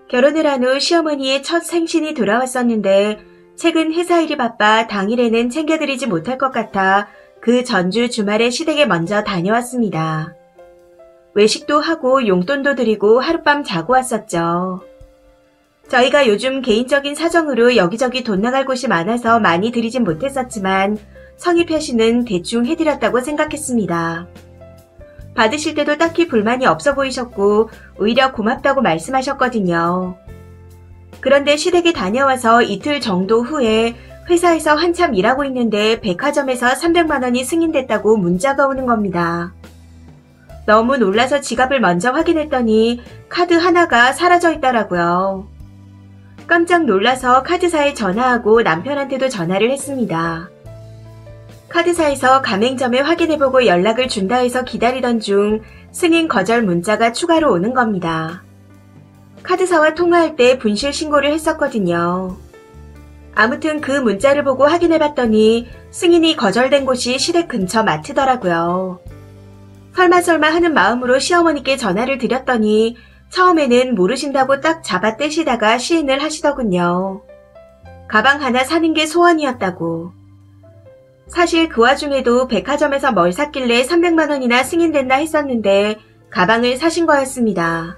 결혼을 한 후 시어머니의 첫 생신이 돌아왔었는데 최근 회사 일이 바빠 당일에는 챙겨드리지 못할 것 같아 그 전주 주말에 시댁에 먼저 다녀왔습니다. 외식도 하고 용돈도 드리고 하룻밤 자고 왔었죠. 저희가 요즘 개인적인 사정으로 여기저기 돈 나갈 곳이 많아서 많이 드리진 못했었지만 성의표 시는 대충 해드렸다고 생각했습니다. 받으실 때도 딱히 불만이 없어 보이셨고 오히려 고맙다고 말씀하셨거든요. 그런데 시댁에 다녀와서 이틀 정도 후에 회사에서 한참 일하고 있는데 백화점에서 300만 원이 승인됐다고 문자가 오는 겁니다. 너무 놀라서 지갑을 먼저 확인했더니 카드 하나가 사라져 있더라고요. 깜짝 놀라서 카드사에 전화하고 남편한테도 전화를 했습니다. 카드사에서 가맹점에 확인해보고 연락을 준다 해서 기다리던 중 승인 거절 문자가 추가로 오는 겁니다. 카드사와 통화할 때 분실 신고를 했었거든요. 아무튼 그 문자를 보고 확인해봤더니 승인이 거절된 곳이 시댁 근처 마트더라고요. 설마 하는 마음으로 시어머니께 전화를 드렸더니 처음에는 모르신다고 딱 잡아 떼시다가 시인을 하시더군요. 가방 하나 사는 게 소원이었다고. 사실 그 와중에도 백화점에서 뭘 샀길래 300만 원이나 승인됐나 했었는데 가방을 사신 거였습니다.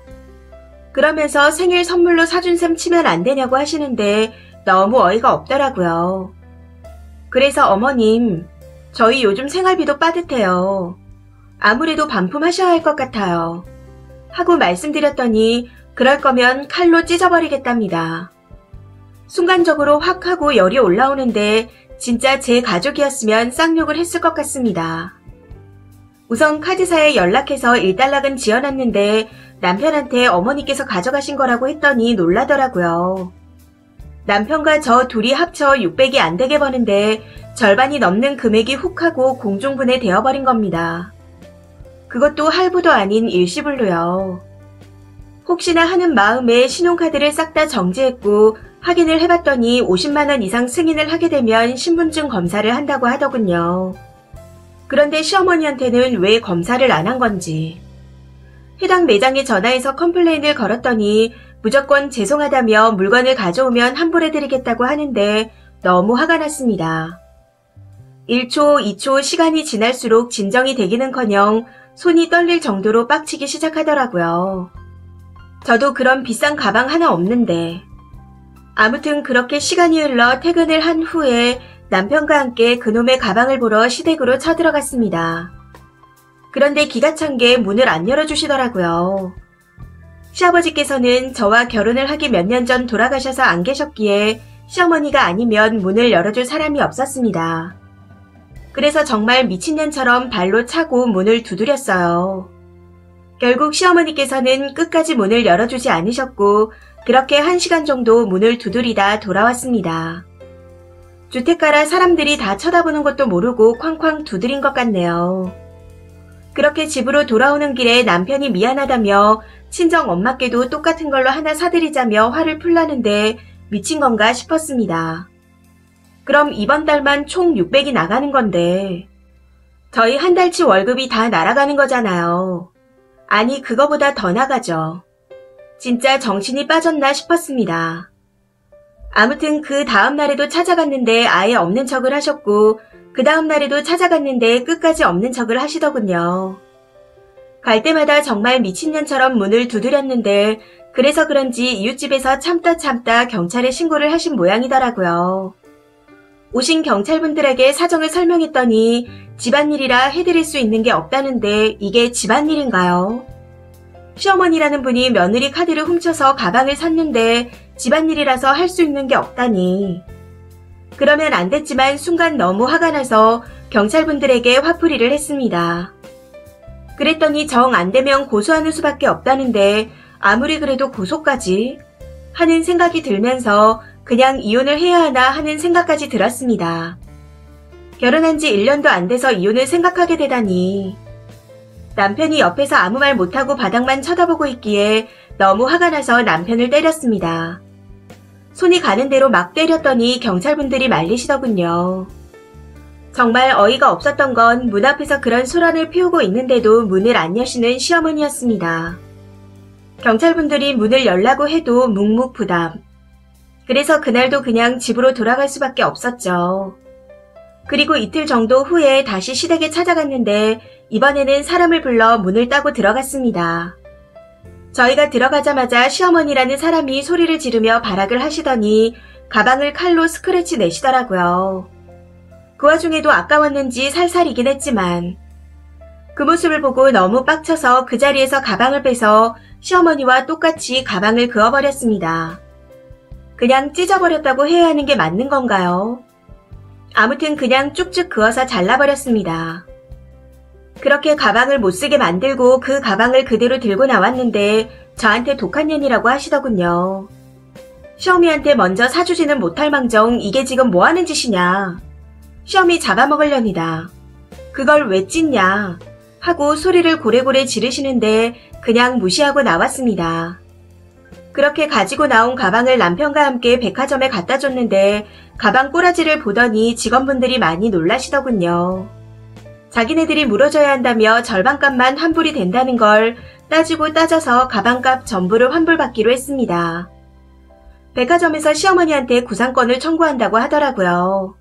그러면서 생일 선물로 사준 셈 치면 안 되냐고 하시는데 너무 어이가 없더라고요. 그래서 어머님, 저희 요즘 생활비도 빠듯해요. 아무래도 반품하셔야 할 것 같아요. 하고 말씀드렸더니 그럴 거면 칼로 찢어버리겠답니다. 순간적으로 확 하고 열이 올라오는데 진짜 제 가족이었으면 쌍욕을 했을 것 같습니다. 우선 카드사에 연락해서 일단락은 지어놨는데 남편한테 어머니께서 가져가신 거라고 했더니 놀라더라고요. 남편과 저 둘이 합쳐 600이 안 되게 버는데 절반이 넘는 금액이 훅 하고 공중분해 되어버린 겁니다. 그것도 할부도 아닌 일시불로요. 혹시나 하는 마음에 신용카드를 싹 다 정지했고 확인을 해봤더니 50만 원 이상 승인을 하게 되면 신분증 검사를 한다고 하더군요. 그런데 시어머니한테는 왜 검사를 안 한 건지. 해당 매장에 전화해서 컴플레인을 걸었더니 무조건 죄송하다며 물건을 가져오면 환불해드리겠다고 하는데 너무 화가 났습니다. 1초, 2초 시간이 지날수록 진정이 되기는커녕 손이 떨릴 정도로 빡치기 시작하더라고요. 저도 그런 비싼 가방 하나 없는데. 아무튼 그렇게 시간이 흘러 퇴근을 한 후에 남편과 함께 그놈의 가방을 보러 시댁으로 쳐들어갔습니다. 그런데 기가 찬 게 문을 안 열어주시더라고요. 시아버지께서는 저와 결혼을 하기 몇 년 전 돌아가셔서 안 계셨기에 시어머니가 아니면 문을 열어줄 사람이 없었습니다. 그래서 정말 미친년처럼 발로 차고 문을 두드렸어요. 결국 시어머니께서는 끝까지 문을 열어주지 않으셨고 그렇게 1시간 정도 문을 두드리다 돌아왔습니다. 주택가라 사람들이 다 쳐다보는 것도 모르고 쾅쾅 두드린 것 같네요. 그렇게 집으로 돌아오는 길에 남편이 미안하다며 친정 엄마께도 똑같은 걸로 하나 사드리자며 화를 풀라는데 미친 건가 싶었습니다. 그럼 이번 달만 총 600이 나가는 건데 저희 한 달치 월급이 다 날아가는 거잖아요. 아니 그거보다 더 나가죠. 진짜 정신이 빠졌나 싶었습니다. 아무튼 그 다음 날에도 찾아갔는데 아예 없는 척을 하셨고 그 다음 날에도 찾아갔는데 끝까지 없는 척을 하시더군요. 갈 때마다 정말 미친년처럼 문을 두드렸는데 그래서 그런지 이웃집에서 참다 경찰에 신고를 하신 모양이더라고요. 오신 경찰분들에게 사정을 설명했더니 집안일이라 해드릴 수 있는 게 없다는데 이게 집안일인가요? 시어머니라는 분이 며느리 카드를 훔쳐서 가방을 샀는데 집안일이라서 할 수 있는 게 없다니. 그러면 안 됐지만 순간 너무 화가 나서 경찰분들에게 화풀이를 했습니다. 그랬더니 정 안 되면 고소하는 수밖에 없다는데 아무리 그래도 고소까지 하는 생각이 들면서 그냥 이혼을 해야 하나 하는 생각까지 들었습니다. 결혼한 지 1년도 안 돼서 이혼을 생각하게 되다니. 남편이 옆에서 아무 말 못하고 바닥만 쳐다보고 있기에 너무 화가 나서 남편을 때렸습니다. 손이 가는 대로 막 때렸더니 경찰분들이 말리시더군요. 정말 어이가 없었던 건 문 앞에서 그런 소란을 피우고 있는데도 문을 안 여시는 시어머니였습니다. 경찰분들이 문을 열라고 해도 묵묵부답. 그래서 그날도 그냥 집으로 돌아갈 수밖에 없었죠. 그리고 이틀 정도 후에 다시 시댁에 찾아갔는데 이번에는 사람을 불러 문을 따고 들어갔습니다. 저희가 들어가자마자 시어머니라는 사람이 소리를 지르며 발악을 하시더니 가방을 칼로 스크래치 내시더라고요. 그 와중에도 아까웠는지 살살이긴 했지만 그 모습을 보고 너무 빡쳐서 그 자리에서 가방을 빼서 시어머니와 똑같이 가방을 그어버렸습니다. 그냥 찢어버렸다고 해야 하는 게 맞는 건가요? 아무튼 그냥 쭉쭉 그어서 잘라버렸습니다. 그렇게 가방을 못쓰게 만들고 그 가방을 그대로 들고 나왔는데 저한테 독한 년이라고 하시더군요. 시어미한테 먼저 사주지는 못할 망정 이게 지금 뭐하는 짓이냐. 시어미 잡아먹으려니다. 그걸 왜 찢냐 하고 소리를 고래고래 지르시는데 그냥 무시하고 나왔습니다. 그렇게 가지고 나온 가방을 남편과 함께 백화점에 갖다 줬는데 가방 꼬라지를 보더니 직원분들이 많이 놀라시더군요. 자기네들이 물어줘야 한다며 절반값만 환불이 된다는 걸 따지고 따져서 가방값 전부를 환불받기로 했습니다. 백화점에서 시어머니한테 구상권을 청구한다고 하더라고요.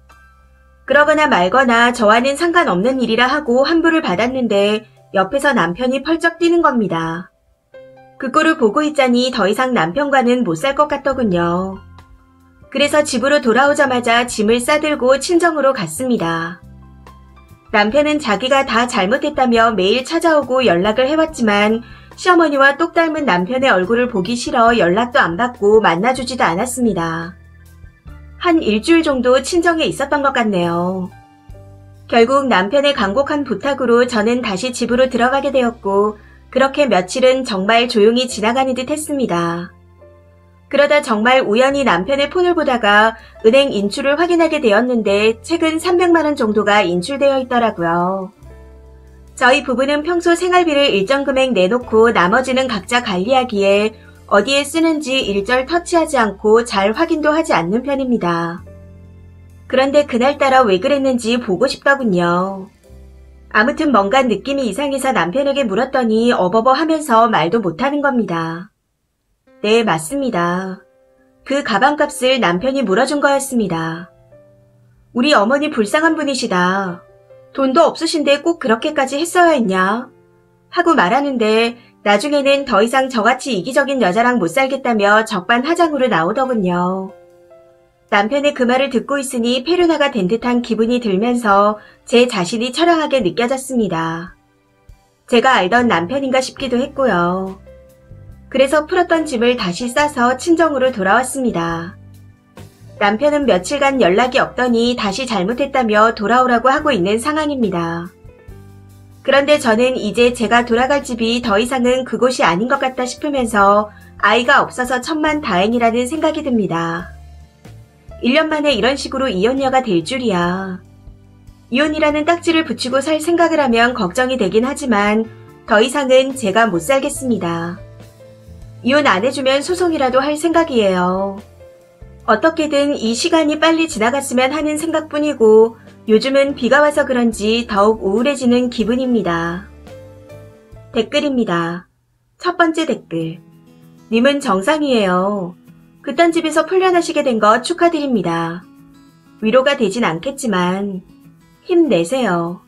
그러거나 말거나 저와는 상관없는 일이라 하고 환불을 받았는데 옆에서 남편이 펄쩍 뛰는 겁니다. 그 꼴을 보고 있자니 더 이상 남편과는 못 살 것 같더군요. 그래서 집으로 돌아오자마자 짐을 싸들고 친정으로 갔습니다. 남편은 자기가 다 잘못했다며 매일 찾아오고 연락을 해왔지만 시어머니와 똑 닮은 남편의 얼굴을 보기 싫어 연락도 안 받고 만나주지도 않았습니다. 한 일주일 정도 친정에 있었던 것 같네요. 결국 남편의 간곡한 부탁으로 저는 다시 집으로 들어가게 되었고 그렇게 며칠은 정말 조용히 지나가는 듯 했습니다. 그러다 정말 우연히 남편의 폰을 보다가 은행 인출을 확인하게 되었는데 최근 300만 원 정도가 인출되어 있더라고요. 저희 부부는 평소 생활비를 일정 금액 내놓고 나머지는 각자 관리하기에 어디에 쓰는지 일절 터치하지 않고 잘 확인도 하지 않는 편입니다. 그런데 그날따라 왜 그랬는지 보고 싶더군요. 아무튼 뭔가 느낌이 이상해서 남편에게 물었더니 어버버 하면서 말도 못하는 겁니다. 네, 맞습니다. 그 가방값을 남편이 물어준 거였습니다. 우리 어머니 불쌍한 분이시다. 돈도 없으신데 꼭 그렇게까지 했어야 했냐? 하고 말하는데 나중에는 더 이상 저같이 이기적인 여자랑 못 살겠다며 적반하장으로 나오더군요. 남편의 그 말을 듣고 있으니 페루나가 된 듯한 기분이 들면서 제 자신이 처량하게 느껴졌습니다. 제가 알던 남편인가 싶기도 했고요. 그래서 풀었던 짐을 다시 싸서 친정으로 돌아왔습니다. 남편은 며칠간 연락이 없더니 다시 잘못했다며 돌아오라고 하고 있는 상황입니다. 그런데 저는 이제 제가 돌아갈 집이 더 이상은 그곳이 아닌 것 같다 싶으면서 아이가 없어서 천만다행이라는 생각이 듭니다. 1년 만에 이런 식으로 이혼녀가 될 줄이야. 이혼이라는 딱지를 붙이고 살 생각을 하면 걱정이 되긴 하지만 더 이상은 제가 못 살겠습니다. 이혼 안 해주면 소송이라도 할 생각이에요. 어떻게든 이 시간이 빨리 지나갔으면 하는 생각뿐이고 요즘은 비가 와서 그런지 더욱 우울해지는 기분입니다. 댓글입니다. 첫 번째 댓글. 님은 정상이에요. 그딴 집에서 풀려나시게 된 거 축하드립니다. 위로가 되진 않겠지만 힘내세요.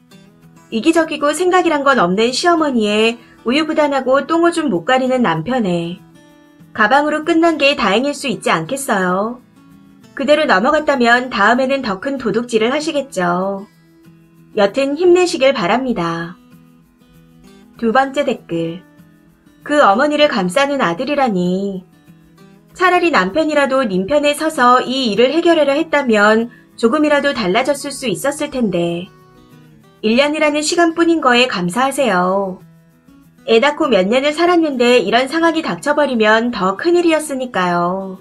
이기적이고 생각이란 건 없는 시어머니에 우유부단하고 똥오줌 못 가리는 남편에 가방으로 끝난 게 다행일 수 있지 않겠어요? 그대로 넘어갔다면 다음에는 더 큰 도둑질을 하시겠죠. 여튼 힘내시길 바랍니다. 두 번째 댓글. 그 어머니를 감싸는 아들이라니. 차라리 남편이라도 님 편에 서서 이 일을 해결하려 했다면 조금이라도 달라졌을 수 있었을 텐데. 1년이라는 시간뿐인 거에 감사하세요. 애 낳고 몇 년을 살았는데 이런 상황이 닥쳐버리면 더 큰일이었으니까요.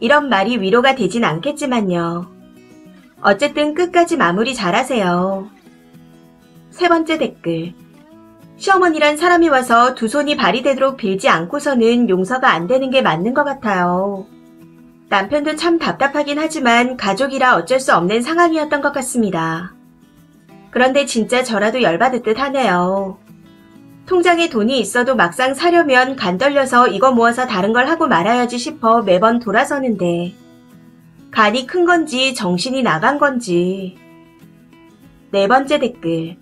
이런 말이 위로가 되진 않겠지만요. 어쨌든 끝까지 마무리 잘하세요. 세 번째 댓글. 시어머니란 사람이 와서 두 손이 발이 되도록 빌지 않고서는 용서가 안 되는 게 맞는 것 같아요. 남편도 참 답답하긴 하지만 가족이라 어쩔 수 없는 상황이었던 것 같습니다. 그런데 진짜 저라도 열받을 듯 하네요. 통장에 돈이 있어도 막상 사려면 간 떨려서 이거 모아서 다른 걸 하고 말아야지 싶어 매번 돌아서는데 간이 큰 건지 정신이 나간 건지. 네 번째 댓글.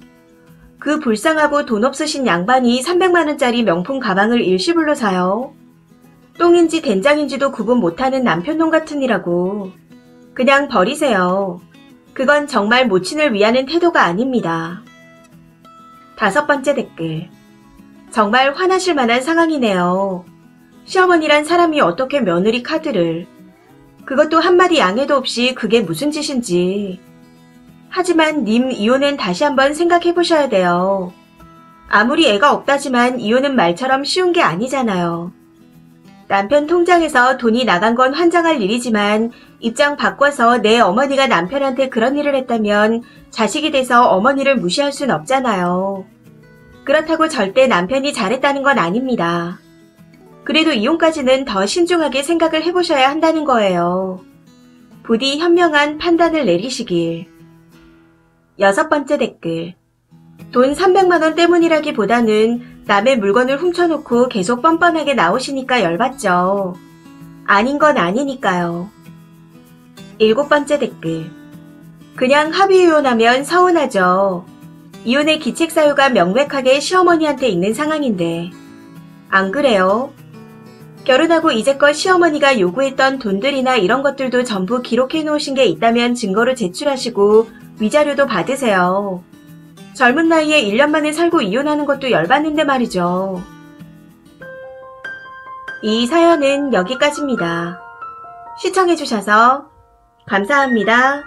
그 불쌍하고 돈 없으신 양반이 300만원짜리 명품 가방을 일시불로 사요. 똥인지 된장인지도 구분 못하는 남편놈 같으니라고. 그냥 버리세요. 그건 정말 모친을 위하는 태도가 아닙니다. 다섯 번째 댓글. 정말 화나실 만한 상황이네요. 시어머니란 사람이 어떻게 며느리 카드를. 그것도 한마디 양해도 없이 그게 무슨 짓인지. 하지만 님 이혼은 다시 한번 생각해보셔야 돼요. 아무리 애가 없다지만 이혼은 말처럼 쉬운 게 아니잖아요. 남편 통장에서 돈이 나간 건 환장할 일이지만 입장 바꿔서 내 어머니가 남편한테 그런 일을 했다면 자식이 돼서 어머니를 무시할 순 없잖아요. 그렇다고 절대 남편이 잘했다는 건 아닙니다. 그래도 이혼까지는 더 신중하게 생각을 해보셔야 한다는 거예요. 부디 현명한 판단을 내리시길. 여섯 번째 댓글. 돈 300만원 때문이라기보다는 남의 물건을 훔쳐놓고 계속 뻔뻔하게 나오시니까 열받죠. 아닌 건 아니니까요. 일곱 번째 댓글. 그냥 합의이혼하면 서운하죠. 이혼의 기책사유가 명백하게 시어머니한테 있는 상황인데. 안 그래요? 결혼하고 이제껏 시어머니가 요구했던 돈들이나 이런 것들도 전부 기록해 놓으신 게 있다면 증거로 제출하시고 위자료도 받으세요. 젊은 나이에 1년 만에 살고 이혼하는 것도 열받는데 말이죠. 이 사연은 여기까지입니다. 시청해주셔서 감사합니다.